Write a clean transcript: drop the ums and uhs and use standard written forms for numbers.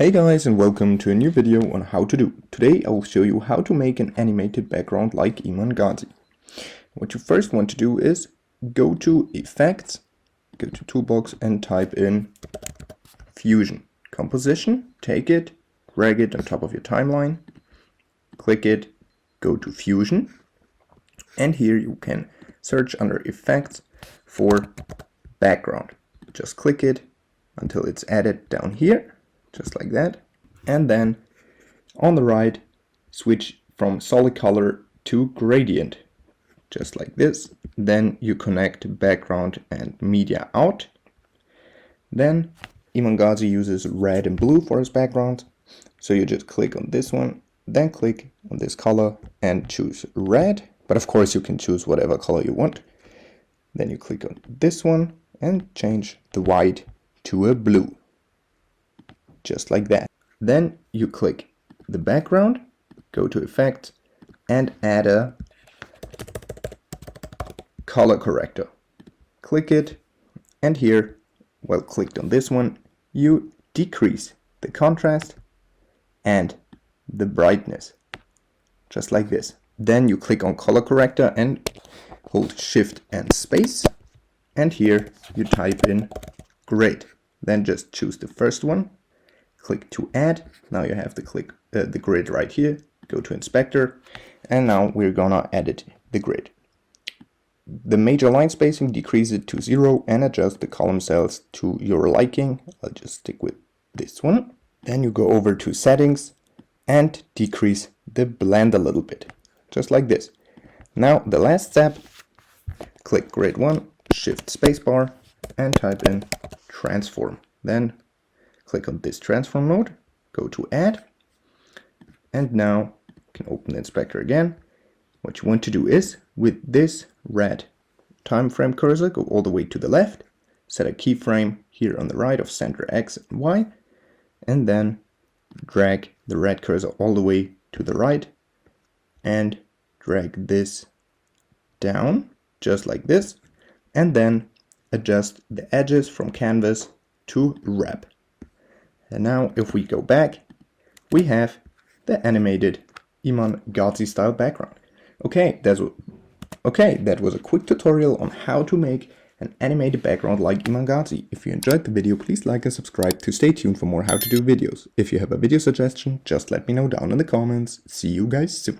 Hey guys, and welcome to a new video on how to do. Today I will show you how to make an animated background like Iman Gadzhi. What you first want to do is go to Effects, go to Toolbox and type in Fusion. Composition, take it, drag it on top of your timeline, click it, go to Fusion, and here you can search under Effects for Background. Just click it until it's added down here. Just like that, and then on the right switch from solid color to gradient, just like this. Then you connect background and media out. Then Iman Gadzhi uses red and blue for his background, so you just click on this one, then click on this color and choose red, but of course you can choose whatever color you want. Then you click on this one and change the white to a blue. Just like that. Then you click the background, go to Effects, and add a color corrector. Click it, and here, while clicked on this one, you decrease the contrast and the brightness. Just like this. Then you click on color corrector and hold Shift and space, and here you type in grade. Then just choose the first one. Click to add. Now you have the grid right here. Go to inspector, and now we're gonna edit the grid. The major line spacing, decrease it to 0 and adjust the column cells to your liking. I'll just stick with this one. Then you go over to settings and decrease the blend a little bit, just like this. Now the last step, click grid 1, shift spacebar, and type in transform. Then click on this transform mode, go to add, and now you can open the inspector again. What you want to do is, with this red time frame cursor, go all the way to the left, set a keyframe here on the right of center X and Y, and then drag the red cursor all the way to the right, and drag this down, just like this, and then adjust the edges from canvas to wrap. And now if we go back, we have the animated Iman Gadzhi style background. Okay, that was a quick tutorial on how to make an animated background like Iman Gadzhi. If you enjoyed the video, please like and subscribe to stay tuned for more how to do videos. If you have a video suggestion, just let me know down in the comments. See you guys soon.